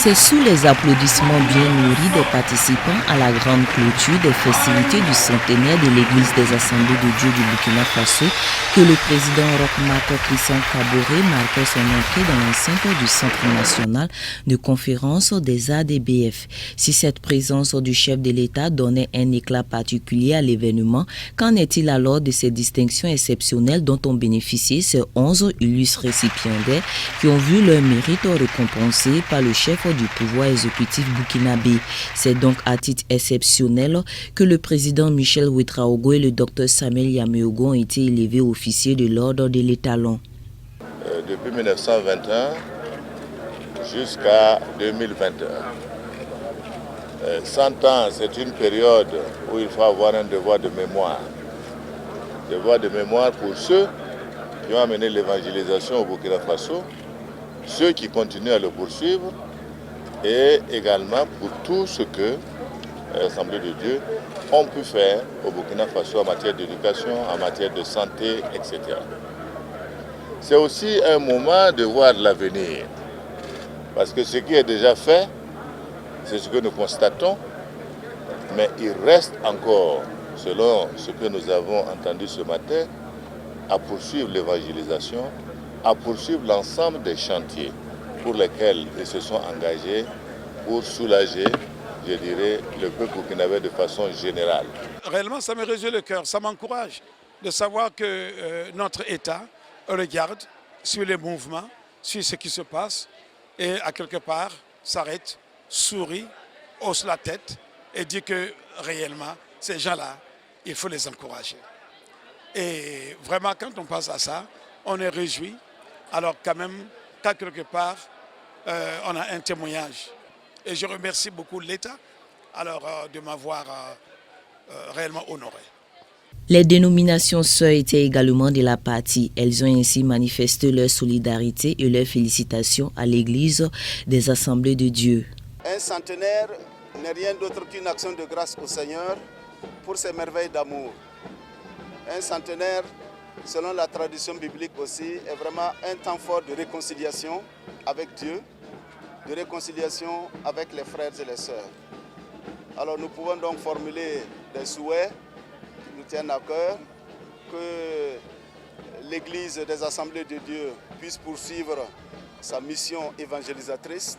C'est sous les applaudissements bien nourris des participants à la grande clôture des festivités du centenaire de l'Église des Assemblées de Dieu du Burkina Faso que le président Roch Marc Christian Kaboré marquait son entrée dans l'enceinte du Centre national de conférence des ADBF. Si cette présence du chef de l'État donnait un éclat particulier à l'événement, qu'en est-il alors de ces distinctions exceptionnelles dont ont bénéficié ces 11 illustres récipiendaires qui ont vu leur mérite récompensé par le chef du pouvoir exécutif burkinabé? C'est donc à titre exceptionnel que le président Michel Ouédraogo et le docteur Samuel Yameogo ont été élevés officiers de l'ordre de l'étalon. Depuis 1921 jusqu'à 2021. 100 ans, c'est une période où il faut avoir un devoir de mémoire. Devoir de mémoire pour ceux qui ont amené l'évangélisation au Burkina Faso, ceux qui continuent à le poursuivre, et également pour tout ce que l'Assemblée de Dieu ont pu faire au Burkina Faso en matière d'éducation, en matière de santé, etc. C'est aussi un moment de voir l'avenir, parce que ce qui est déjà fait, c'est ce que nous constatons, mais il reste encore, selon ce que nous avons entendu ce matin, à poursuivre l'évangélisation, à poursuivre l'ensemble des chantiers pour lesquels ils se sont engagés pour soulager, je dirais, le peuple burkinabé de façon générale. Réellement, ça me réjouit le cœur, ça m'encourage de savoir que notre État regarde sur les mouvements, sur ce qui se passe et à quelque part s'arrête, sourit, hausse la tête et dit que réellement, ces gens-là, il faut les encourager. Et vraiment, quand on passe à ça, on est réjoui. Alors quand même, qu'à quelque part, on a un témoignage. Et je remercie beaucoup l'État de m'avoir réellement honoré. Les dénominations sœurs étaient également de la partie. Elles ont ainsi manifesté leur solidarité et leurs félicitations à l'Église des Assemblées de Dieu. Un centenaire n'est rien d'autre qu'une action de grâce au Seigneur pour ses merveilles d'amour. Un centenaire, selon la tradition biblique aussi, est vraiment un temps fort de réconciliation avec Dieu, de réconciliation avec les frères et les sœurs. Alors nous pouvons donc formuler des souhaits qui nous tiennent à cœur, que l'Église des Assemblées de Dieu puisse poursuivre sa mission évangélisatrice.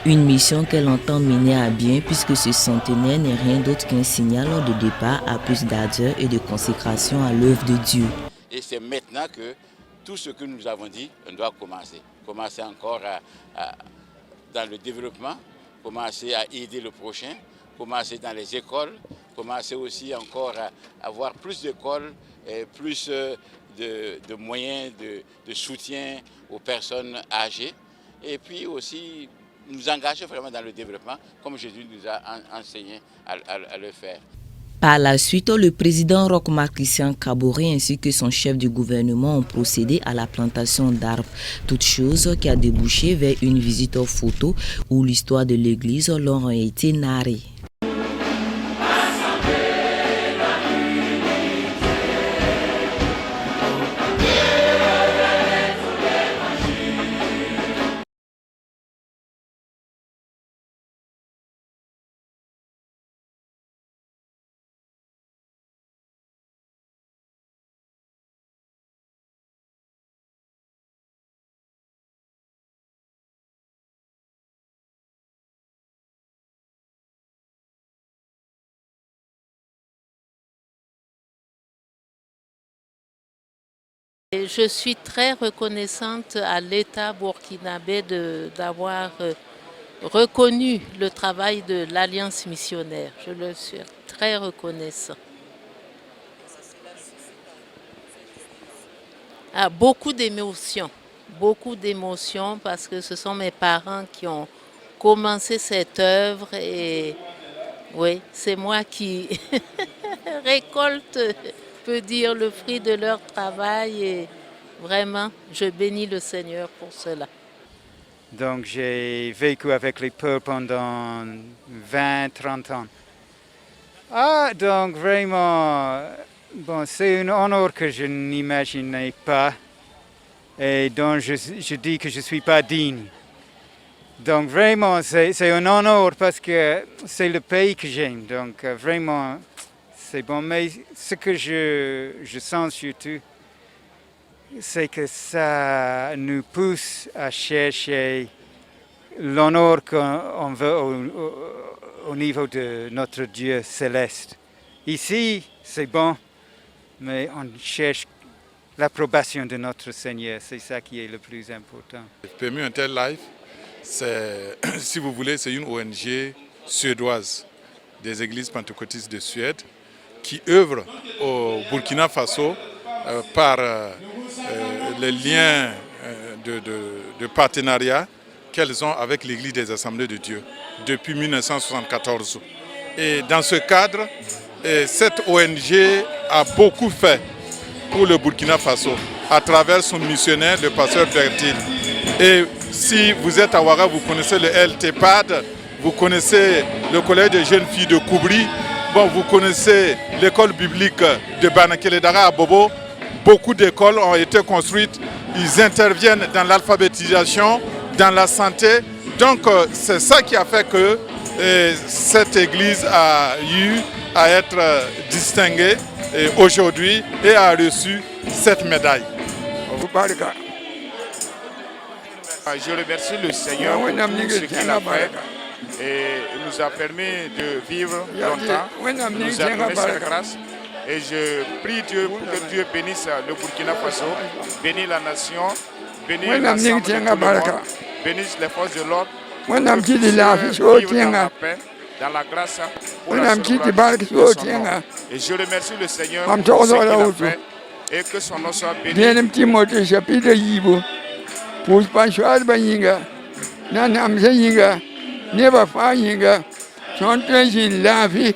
Une mission qu'elle entend mener à bien puisque ce centenaire n'est rien d'autre qu'un signal de départ à plus d'ardeur et de consécration à l'œuvre de Dieu. Et c'est maintenant que tout ce que nous avons dit, on doit commencer. Commencer encore dans le développement, commencer à aider le prochain, commencer dans les écoles, commencer aussi encore à avoir plus d'écoles, plus de moyens de soutien aux personnes âgées. Et puis aussi nous engager vraiment dans le développement, comme Jésus nous a enseigné à le faire. Par la suite, le président Roch Marc Christian Kaboré ainsi que son chef du gouvernement ont procédé à la plantation d'arbres, toute chose qui a débouché vers une visite photo où l'histoire de l'église leur a été narrée. Je suis très reconnaissante à l'État burkinabé d'avoir reconnu le travail de l'Alliance missionnaire. Je le suis très reconnaissant. Beaucoup d'émotions parce que ce sont mes parents qui ont commencé cette œuvre et oui, c'est moi qui récolte, peut dire, le fruit de leur travail et vraiment, je bénis le Seigneur pour cela. Donc j'ai vécu avec les peuples pendant 20-30 ans. Donc vraiment, bon, c'est un honneur que je n'imaginais pas et dont je dis que je ne suis pas digne. Donc vraiment, c'est un honneur parce que c'est le pays que j'aime. Donc vraiment, c'est bon. Mais ce que je sens surtout, c'est que ça nous pousse à chercher l'honneur qu'on veut au niveau de notre Dieu céleste. Ici, c'est bon, mais on cherche l'approbation de notre Seigneur. C'est ça qui est le plus important. PMU Interlife, si vous voulez, c'est une ONG suédoise des églises pentecôtistes de Suède qui œuvre au Burkina Faso par les liens de partenariat qu'elles ont avec l'Église des Assemblées de Dieu depuis 1974. Et dans ce cadre, cette ONG a beaucoup fait pour le Burkina Faso à travers son missionnaire, le pasteur Bertil. Et si vous êtes à Ouaga, vous connaissez le LTPAD, vous connaissez le collège de jeunes filles de Koubri, vous connaissez l'école biblique de Banakeledara à Bobo. Beaucoup d'écoles ont été construites, ils interviennent dans l'alphabétisation, dans la santé. Donc c'est ça qui a fait que cette église a eu à être distinguée aujourd'hui et a reçu cette médaille. Je remercie le Seigneur pour tout ce qu'il a fait et il nous a permis de vivre longtemps. Il nous a donné sa grâce et je prie Dieu pour que Dieu bénisse le Burkina Faso, bénisse la nation, bénisse l'ensemble de tout le monde, bénisse les forces de l'ordre, vivre dans la paix, dans la grâce pour la célébration de son nom. Et je remercie le Seigneur pour ce qu'il a fait et que son nom soit béni. Puspashwar Bayinga, Nanam Sayinga, Never Fayinga, Chantrashin Lafi.